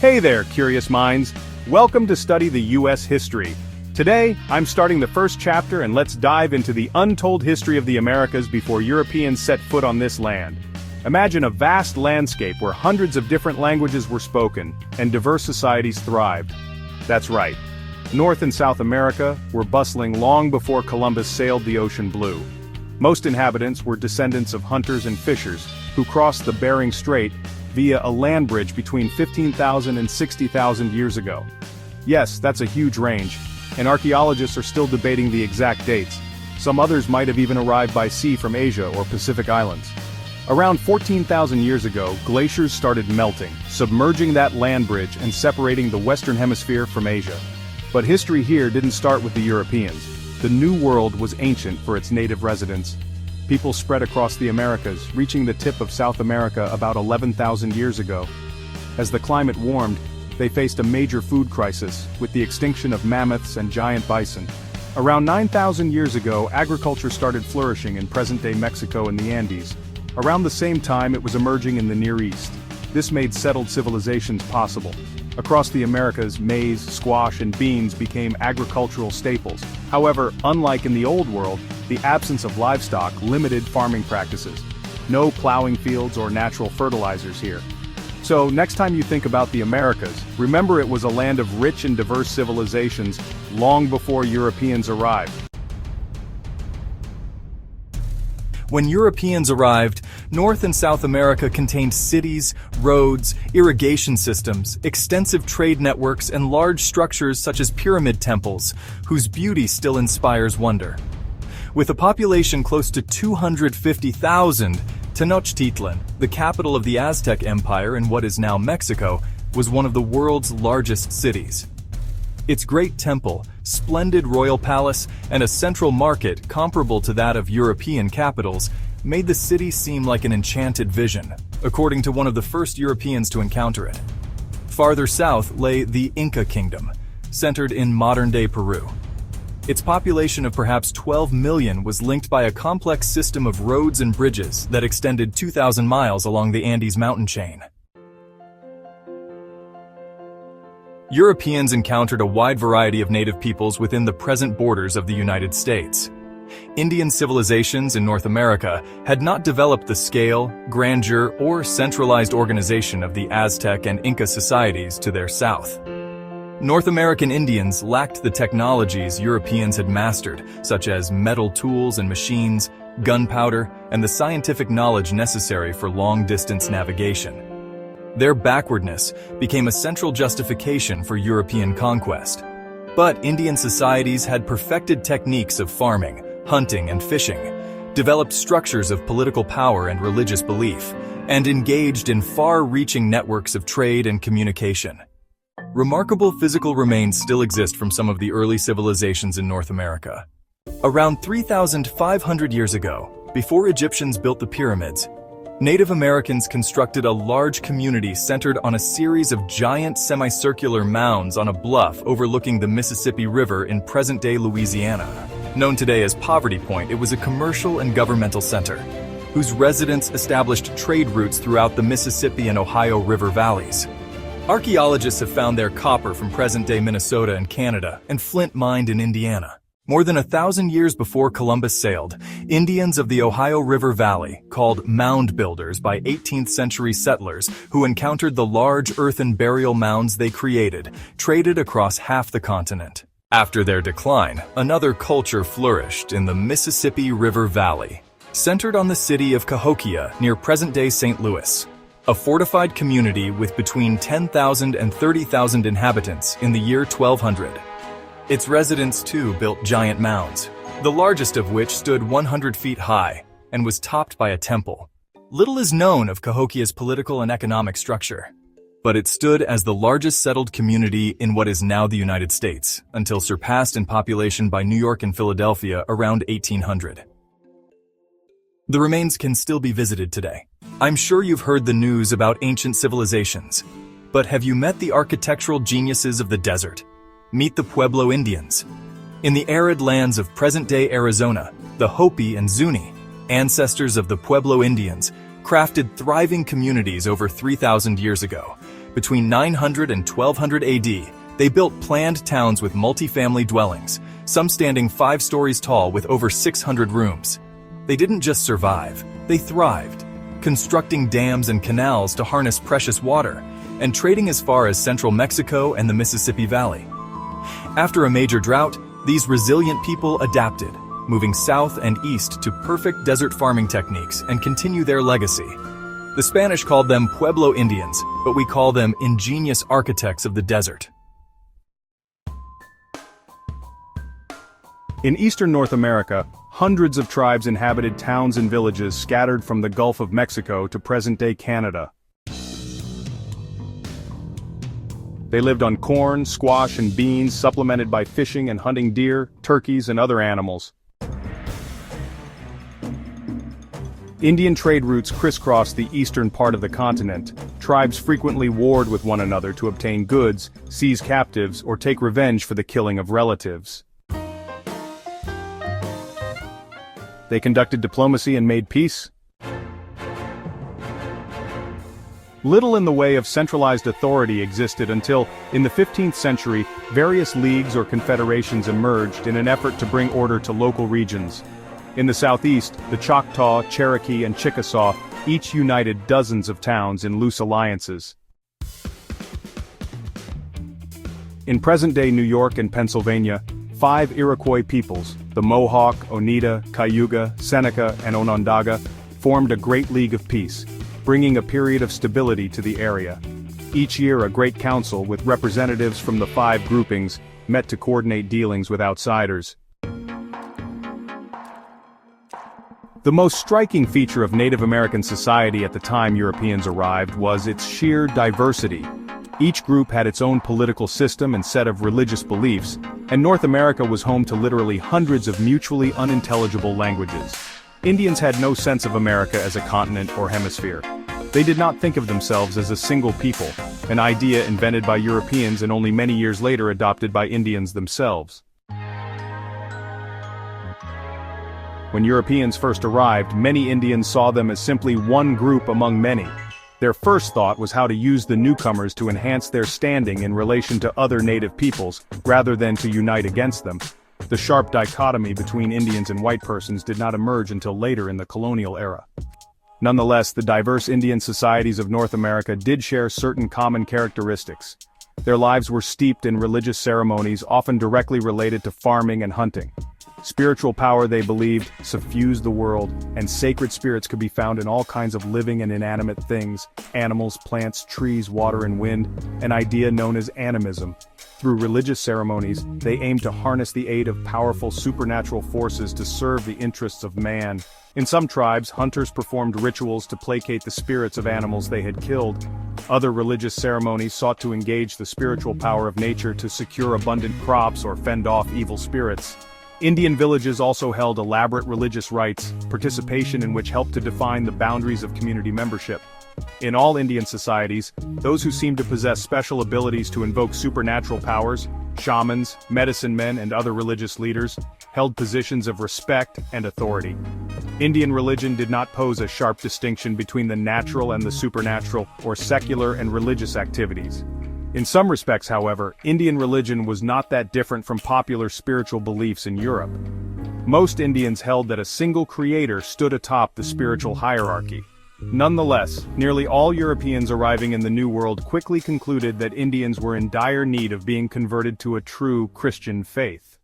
Hey there, curious minds. Welcome to study the U.S. history. Today, I'm starting the first chapter and let's dive into the untold history of the Americas before Europeans set foot on this land. Imagine a vast landscape where hundreds of different languages were spoken and diverse societies thrived. That's right. North and South America were bustling long before Columbus sailed the ocean blue. Most inhabitants were descendants of hunters and fishers who crossed the Bering Strait via a land bridge between 15,000 and 60,000 years ago. Yes, that's a huge range, and archaeologists are still debating the exact dates. Some others might have even arrived by sea from Asia or Pacific Islands. Around 14,000 years ago, glaciers started melting, submerging that land bridge and separating the Western Hemisphere from Asia. But history here didn't start with the Europeans. The New World was ancient for its native residents. People spread across the Americas, reaching the tip of South America about 11,000 years ago. As the climate warmed, they faced a major food crisis, with the extinction of mammoths and giant bison. Around 9,000 years ago, agriculture started flourishing in present-day Mexico and the Andes. Around the same time, it was emerging in the Near East. This made settled civilizations possible. Across the Americas, maize, squash, and beans became agricultural staples. However, unlike in the Old World, the absence of livestock limited farming practices. No plowing fields or natural fertilizers here. So, next time you think about the Americas, remember it was a land of rich and diverse civilizations long before Europeans arrived. When Europeans arrived, North and South America contained cities, roads, irrigation systems, extensive trade networks, and large structures such as pyramid temples, whose beauty still inspires wonder. With a population close to 250,000, Tenochtitlan, the capital of the Aztec Empire in what is now Mexico, was one of the world's largest cities. Its great temple, splendid royal palace, and a central market comparable to that of European capitals made the city seem like an enchanted vision, according to one of the first Europeans to encounter it. Farther south lay the Inca Kingdom, centered in modern-day Peru. Its population of perhaps 12 million was linked by a complex system of roads and bridges that extended 2,000 miles along the Andes mountain chain. Europeans encountered a wide variety of native peoples within the present borders of the United States. Indian civilizations in North America had not developed the scale, grandeur, or centralized organization of the Aztec and Inca societies to their south. North American Indians lacked the technologies Europeans had mastered, such as metal tools and machines, gunpowder, and the scientific knowledge necessary for long-distance navigation. Their backwardness became a central justification for European conquest. But Indian societies had perfected techniques of farming, hunting, and fishing, developed structures of political power and religious belief, and engaged in far-reaching networks of trade and communication. Remarkable physical remains still exist from some of the early civilizations in North America. Around 3,500 years ago, before Egyptians built the pyramids, Native Americans constructed a large community centered on a series of giant semicircular mounds on a bluff overlooking the Mississippi River in present-day Louisiana. Known today as Poverty Point, it was a commercial and governmental center, whose residents established trade routes throughout the Mississippi and Ohio River valleys. Archaeologists have found their copper from present-day Minnesota and Canada, and flint mined in Indiana. More than 1,000 years before Columbus sailed, Indians of the Ohio River Valley, called mound builders by 18th century settlers who encountered the large earthen burial mounds they created, traded across half the continent. After their decline, another culture flourished in the Mississippi River Valley, centered on the city of Cahokia near present-day St. Louis, a fortified community with between 10,000 and 30,000 inhabitants in the year 1200. Its residents, too, built giant mounds, the largest of which stood 100 feet high and was topped by a temple. Little is known of Cahokia's political and economic structure, but it stood as the largest settled community in what is now the United States, until surpassed in population by New York and Philadelphia around 1800. The remains can still be visited today. I'm sure you've heard the news about ancient civilizations, but have you met the architectural geniuses of the desert? Meet the Pueblo Indians. In the arid lands of present-day Arizona, the Hopi and Zuni, ancestors of the Pueblo Indians, crafted thriving communities over 3,000 years ago, Between 900 and 1200 AD, they built planned towns with multi-family dwellings, some standing 5 stories tall with over 600 rooms. They didn't just survive, they thrived, constructing dams and canals to harness precious water, and trading as far as central Mexico and the Mississippi Valley. After a major drought, these resilient people adapted, moving south and east to perfect desert farming techniques and continue their legacy. The Spanish called them Pueblo Indians, but we call them ingenious architects of the desert. In eastern North America, hundreds of tribes inhabited towns and villages scattered from the Gulf of Mexico to present-day Canada. They lived on corn, squash, and beans, supplemented by fishing and hunting deer, turkeys, and other animals. Indian trade routes crisscrossed the eastern part of the continent. Tribes frequently warred with one another to obtain goods, seize captives, or take revenge for the killing of relatives. They conducted diplomacy and made peace. Little in the way of centralized authority existed until, in the 15th century, various leagues or confederations emerged in an effort to bring order to local regions. In the southeast, the Choctaw, Cherokee, and Chickasaw each united dozens of towns in loose alliances. In present-day New York and Pennsylvania, 5 Iroquois peoples, the Mohawk, Oneida, Cayuga, Seneca, and Onondaga, formed a great league of peace, bringing a period of stability to the area. Each year a great council with representatives from the 5 groupings met to coordinate dealings with outsiders. The most striking feature of Native American society at the time Europeans arrived was its sheer diversity. Each group had its own political system and set of religious beliefs, and North America was home to literally hundreds of mutually unintelligible languages. Indians had no sense of America as a continent or hemisphere. They did not think of themselves as a single people, an idea invented by Europeans and only many years later adopted by Indians themselves. When Europeans first arrived, many Indians saw them as simply one group among many. Their first thought was how to use the newcomers to enhance their standing in relation to other native peoples, rather than to unite against them. The sharp dichotomy between Indians and white persons did not emerge until later in the colonial era. Nonetheless, the diverse Indian societies of North America did share certain common characteristics. Their lives were steeped in religious ceremonies often directly related to farming and hunting. Spiritual power, they believed, suffused the world, and sacred spirits could be found in all kinds of living and inanimate things, animals, plants, trees, water, and wind, an idea known as animism. Through religious ceremonies, they aimed to harness the aid of powerful supernatural forces to serve the interests of man. In some tribes, hunters performed rituals to placate the spirits of animals they had killed. Other religious ceremonies sought to engage the spiritual power of nature to secure abundant crops or fend off evil spirits. Indian villages also held elaborate religious rites, participation in which helped to define the boundaries of community membership. In all Indian societies, those who seemed to possess special abilities to invoke supernatural powers, shamans, medicine men, and other religious leaders, held positions of respect and authority. Indian religion did not pose a sharp distinction between the natural and the supernatural, or secular and religious activities. In some respects, however, Indian religion was not that different from popular spiritual beliefs in Europe. Most Indians held that a single creator stood atop the spiritual hierarchy. Nonetheless, nearly all Europeans arriving in the New World quickly concluded that Indians were in dire need of being converted to a true Christian faith.